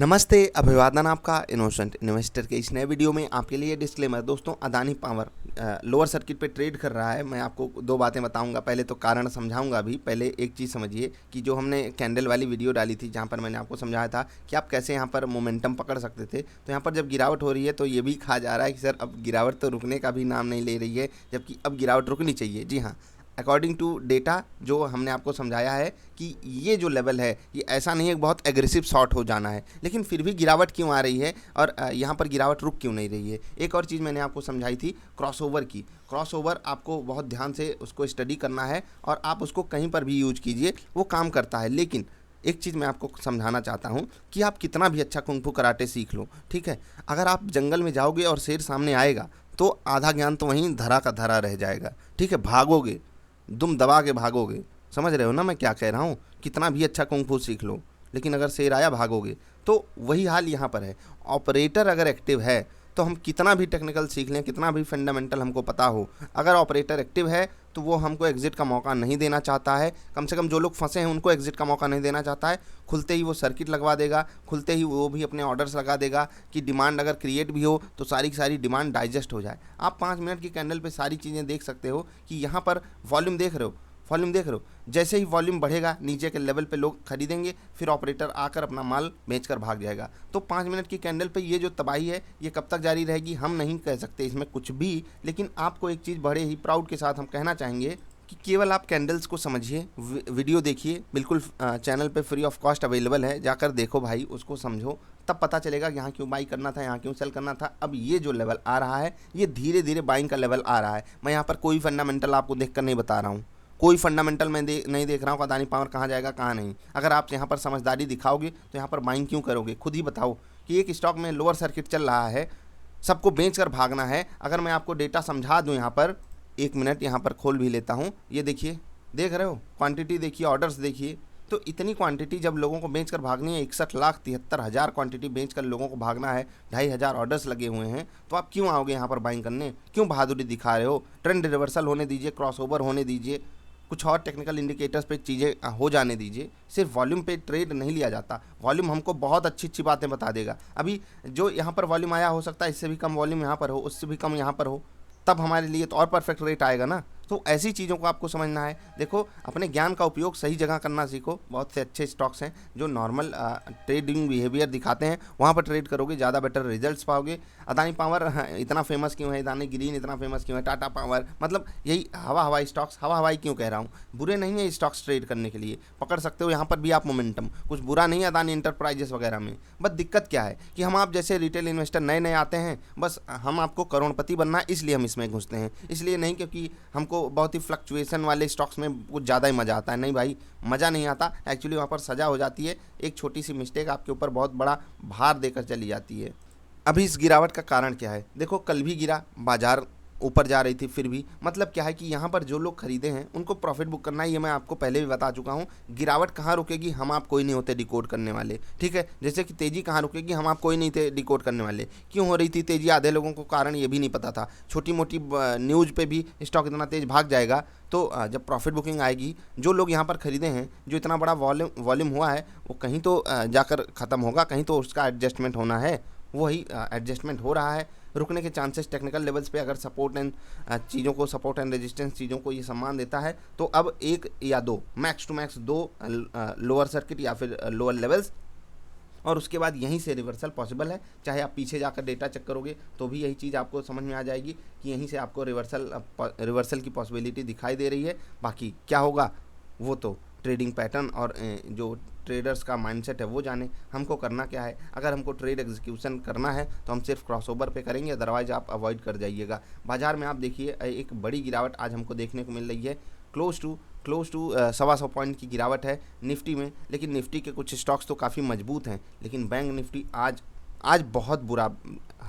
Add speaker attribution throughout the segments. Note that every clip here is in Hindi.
Speaker 1: नमस्ते, अभिवादन आपका इनोसेंट इन्वेस्टर के इस नए वीडियो में आपके लिए डिस्क्लेमर। दोस्तों, अदानी पावर लोअर सर्किट पे ट्रेड कर रहा है। मैं आपको दो बातें बताऊंगा, पहले तो कारण समझाऊंगा भी। पहले एक चीज़ समझिए कि जो हमने कैंडल वाली वीडियो डाली थी जहां पर मैंने आपको समझाया था कि आप कैसे यहां पर मोमेंटम पकड़ सकते थे, तो यहां पर जब गिरावट हो रही है तो ये भी कहा जा रहा है कि सर अब गिरावट तो रुकने का भी नाम नहीं ले रही है, जबकि अब गिरावट रुकनी चाहिए। जी हाँ, अकॉर्डिंग टू डेटा जो हमने आपको समझाया है कि ये जो लेवल है ये ऐसा नहीं है कि बहुत एग्रेसिव शॉर्ट हो जाना है, लेकिन फिर भी गिरावट क्यों आ रही है और यहाँ पर गिरावट रुक क्यों नहीं रही है। एक और चीज़ मैंने आपको समझाई थी क्रॉसओवर की। क्रॉसओवर आपको बहुत ध्यान से उसको स्टडी करना है और आप उसको कहीं पर भी यूज कीजिए, वो काम करता है। लेकिन एक चीज़ मैं आपको समझाना चाहता हूँ कि आप कितना भी अच्छा कुंग-फू कराटे सीख लो, ठीक है, अगर आप जंगल में जाओगे और शेर सामने आएगा तो आधा ज्ञान तो वहीं धरा का धरा रह जाएगा, ठीक है। भागोगे, दुम दबा के भागोगे। समझ रहे हो ना मैं क्या कह रहा हूँ। कितना भी अच्छा कुंग फू सीख लो, लेकिन अगर शेर आया भागोगे। तो वही हाल यहाँ पर है। ऑपरेटर अगर एक्टिव है तो हम कितना भी टेक्निकल सीख लें, कितना भी फंडामेंटल हमको पता हो, अगर ऑपरेटर एक्टिव है तो वो हमको एग्जिट का मौका नहीं देना चाहता है। कम से कम जो लोग फंसे हैं उनको एग्जिट का मौका नहीं देना चाहता है। खुलते ही वो सर्किट लगवा देगा, खुलते ही वो भी अपने ऑर्डर्स लगा देगा कि डिमांड अगर क्रिएट भी हो तो सारी की सारी डिमांड डाइजेस्ट हो जाए। आप 5 मिनट की कैंडल पे सारी चीज़ें देख सकते हो कि यहाँ पर वॉल्यूम देख रहे हो, वॉल्यूम देख रहे हो। जैसे ही वॉल्यूम बढ़ेगा नीचे के लेवल पे लोग खरीदेंगे, फिर ऑपरेटर आकर अपना माल बेचकर भाग जाएगा। तो 5 मिनट की कैंडल पे ये जो तबाही है ये कब तक जारी रहेगी हम नहीं कह सकते इसमें कुछ भी। लेकिन आपको एक चीज़ बड़े ही प्राउड के साथ हम कहना चाहेंगे कि केवल आप कैंडल्स को समझिए, वीडियो देखिए, बिल्कुल चैनल पे फ्री ऑफ कॉस्ट अवेलेबल है, जाकर देखो भाई, उसको समझो, तब पता चलेगा कि यहाँ क्यों बाई करना था, यहाँ क्यों सेल करना था। अब ये जो लेवल आ रहा है ये धीरे धीरे बाइंग का लेवल आ रहा है। मैं यहाँ पर कोई फंडामेंटल आपको देख कर नहीं बता रहा हूँ, कोई फंडामेंटल मैं नहीं देख रहा हूँ अदानी पावर कहाँ जाएगा कहाँ नहीं। अगर आप यहाँ पर समझदारी दिखाओगे तो यहाँ पर बाइंग क्यों करोगे, खुद ही बताओ कि एक स्टॉक में लोअर सर्किट चल रहा है, सबको बेच कर भागना है। अगर मैं आपको डेटा समझा दूँ यहाँ पर, 1 मिनट यहाँ पर खोल भी लेता हूँ, ये देखिए, देख रहे हो क्वांटिटी देखिए, ऑर्डर्स देखिए। तो इतनी क्वांटिटी जब लोगों को बेचकर भागनी है, 61,73,000 क्वांटिटी बेचकर लोगों को भागना है, 2,500 ऑर्डर्स लगे हुए हैं, तो आप क्यों आओगे यहाँ पर बाइंग करने, क्यों बहादुरी दिखा रहे हो। ट्रेंड रिवर्सल होने दीजिए, क्रॉसओवर होने दीजिए, कुछ और टेक्निकल इंडिकेटर्स पे चीज़ें हो जाने दीजिए। सिर्फ वॉल्यूम पे ट्रेड नहीं लिया जाता। वॉल्यूम हमको बहुत अच्छी अच्छी बातें बता देगा। अभी जो यहाँ पर वॉल्यूम आया हो सकता है इससे भी कम वॉल्यूम यहाँ पर हो, उससे भी कम यहाँ पर हो, तब हमारे लिए तो और परफेक्ट रेट आएगा ना। तो ऐसी चीज़ों को आपको समझना है। देखो, अपने ज्ञान का उपयोग सही जगह करना सीखो। बहुत से अच्छे स्टॉक्स हैं जो नॉर्मल ट्रेडिंग बिहेवियर दिखाते हैं, वहाँ पर ट्रेड करोगे ज़्यादा बेटर रिजल्ट्स पाओगे। अदानी पावर इतना फेमस क्यों है, अदानी ग्रीन इतना फेमस क्यों है, टाटा पावर, मतलब यही हवा हवाई स्टॉक्स। हवा हवाई क्यों कह रहा हूँ, बुरे नहीं है स्टॉक्स ट्रेड करने के लिए, पकड़ सकते हो यहाँ पर भी आप मोमेंटम, कुछ बुरा नहीं है अदानी इंटरप्राइजेस वगैरह में। बस दिक्कत क्या है कि हम आप जैसे रिटेल इन्वेस्टर नए नए आते हैं, बस हम आपको करोड़पति बनना है इसलिए हम इसमें घुसते हैं, इसलिए नहीं क्योंकि हमको बहुत ही फ्लक्चुएशन वाले स्टॉक्स में कुछ ज़्यादा ही मज़ा आता है। नहीं भाई, मज़ा नहीं आता, एक्चुअली वहाँ पर सज़ा हो जाती है। एक छोटी सी मिस्टेक आपके ऊपर बहुत बड़ा भार देकर चली जाती है। अभी इस गिरावट का कारण क्या है, देखो कल भी गिरा, बाजार ऊपर जा रही थी, फिर भी मतलब क्या है कि यहाँ पर जो लोग खरीदे हैं उनको प्रॉफिट बुक करना है। ये मैं आपको पहले भी बता चुका हूँ। गिरावट कहाँ रुकेगी हम आप कोई नहीं होते डिकोड करने वाले, ठीक है। जैसे कि तेज़ी कहाँ रुकेगी हम आप कोई नहीं थे डिकोड करने वाले। क्यों हो रही थी तेज़ी, आधे लोगों को कारण ये भी नहीं पता था। छोटी मोटी न्यूज़ पे भी स्टॉक इतना तेज़ भाग जाएगा, तो जब प्रॉफिट बुकिंग आएगी, जो लोग यहाँ पर खरीदे हैं, जो इतना बड़ा वॉल्यूम हुआ है, वो कहीं तो जाकर ख़त्म होगा, कहीं तो उसका एडजस्टमेंट होना है। वही एडजस्टमेंट हो रहा है। रुकने के चांसेस टेक्निकल लेवल्स पे अगर सपोर्ट एंड चीज़ों को, सपोर्ट एंड रेजिस्टेंस चीज़ों को ये सम्मान देता है, तो अब एक या दो, मैक्स टू मैक्स दो लोअर सर्किट या फिर लोअर लेवल्स, और उसके बाद यहीं से रिवर्सल पॉसिबल है। चाहे आप पीछे जाकर डेटा चेक करोगे तो भी यही चीज़ आपको समझ में आ जाएगी कि यहीं से आपको रिवर्सल की पॉसिबिलिटी दिखाई दे रही है। बाकी क्या होगा वो तो ट्रेडिंग पैटर्न और जो ट्रेडर्स का माइंडसेट है वो जाने। हमको करना क्या है, अगर हमको ट्रेड एग्जीक्यूशन करना है तो हम सिर्फ क्रॉसओवर पे करेंगे, अदरवाइज आप अवॉइड कर जाइएगा। बाजार में आप देखिए एक बड़ी गिरावट आज हमको देखने को मिल रही है। क्लोज टू 125 पॉइंट की गिरावट है निफ्टी में। लेकिन निफ्टी के कुछ स्टॉक्स तो काफ़ी मजबूत हैं, लेकिन बैंक निफ्टी आज बहुत बुरा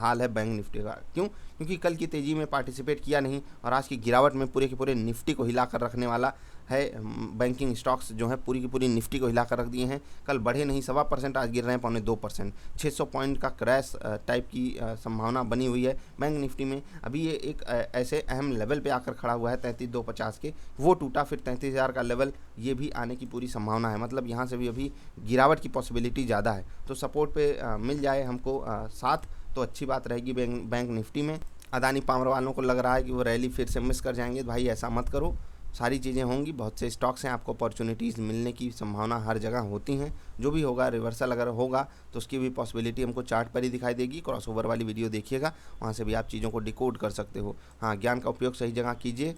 Speaker 1: हाल है बैंक निफ्टी का। क्यों? क्योंकि कल की तेज़ी में पार्टिसिपेट किया नहीं और आज की गिरावट में पूरे के पूरे निफ्टी को हिला कर रखने वाला है। बैंकिंग स्टॉक्स जो है पूरी की पूरी निफ्टी को हिला कर रख दिए हैं। कल बढ़े नहीं 1.25%, आज गिर रहे हैं 0.25%। 600 पॉइंट का क्रैश टाइप की संभावना बनी हुई है बैंक निफ्टी में। अभी ये एक ऐसे अहम लेवल पे आकर खड़ा हुआ है 33,250 के, वो टूटा, फिर 33,000 का लेवल, ये भी आने की पूरी संभावना है। मतलब यहाँ से भी अभी गिरावट की पॉसिबिलिटी ज़्यादा है। तो सपोर्ट पे मिल जाए हमको साथ तो अच्छी बात रहेगी बैंक निफ्टी में। अदानी पावर वालों को लग रहा है कि वो रैली फिर से मिस कर जाएंगे। भाई ऐसा मत करो, सारी चीज़ें होंगी, बहुत से स्टॉक्स हैं, आपको अपॉर्चुनिटीज़ मिलने की संभावना हर जगह होती हैं। जो भी होगा, रिवर्सल अगर होगा तो उसकी भी पॉसिबिलिटी हमको चार्ट पर ही दिखाई देगी। क्रॉसओवर वाली वीडियो देखिएगा, वहाँ से भी आप चीज़ों को डिकोड कर सकते हो। हाँ, ज्ञान का उपयोग सही जगह कीजिए,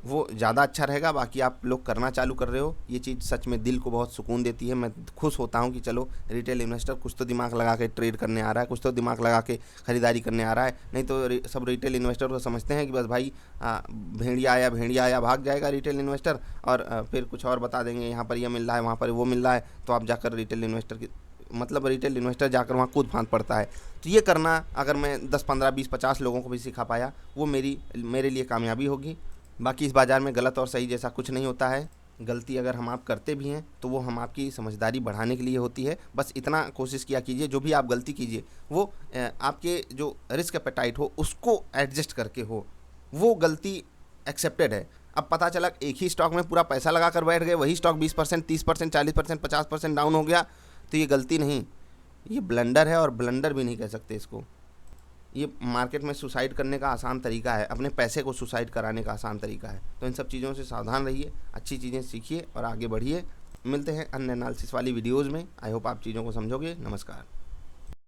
Speaker 1: वो ज़्यादा अच्छा रहेगा। बाकी आप लोग करना चालू कर रहे हो, ये चीज़ सच में दिल को बहुत सुकून देती है। मैं खुश होता हूँ कि चलो रिटेल इन्वेस्टर कुछ तो दिमाग लगा के ट्रेड करने आ रहा है, कुछ तो दिमाग लगा के ख़रीदारी करने आ रहा है। नहीं तो सब रिटेल इन्वेस्टर को समझते हैं कि बस भाई भेड़िया आया भाग जाएगा रिटेल इन्वेस्टर, और फिर कुछ और बता देंगे, यहाँ पर यह मिल रहा है, वहाँ पर वो मिल रहा है, तो आप जाकर रिटेल इन्वेस्टर की रिटेल इन्वेस्टर जाकर वहाँ कूद फांद पड़ता है। तो ये करना अगर मैं 10, 15, 20, 50 लोगों को भी सिखा पाया, वो मेरे लिए कामयाबी होगी। बाकी इस बाज़ार में गलत और सही जैसा कुछ नहीं होता है। गलती अगर हम आप करते भी हैं तो वो हम आपकी समझदारी बढ़ाने के लिए होती है। बस इतना कोशिश किया कीजिए, जो भी आप गलती कीजिए वो आपके जो रिस्क एपेटाइट हो उसको एडजस्ट करके हो, वो गलती एक्सेप्टेड है। अब पता चला एक ही स्टॉक में पूरा पैसा लगा कर बैठ गए, वही स्टॉक 20%, 30%, 40%, 50% डाउन हो गया, तो ये गलती नहीं, ये ब्लंडर है। और ब्लंडर भी नहीं कह सकते इसको, ये मार्केट में सुसाइड करने का आसान तरीका है, अपने पैसे को सुसाइड कराने का आसान तरीका है। तो इन सब चीज़ों से सावधान रहिए, अच्छी चीज़ें सीखिए और आगे बढ़िए। मिलते हैं अन्य एनालिसिस वाली वीडियोज़ में। आई होप आप चीज़ों को समझोगे। नमस्कार।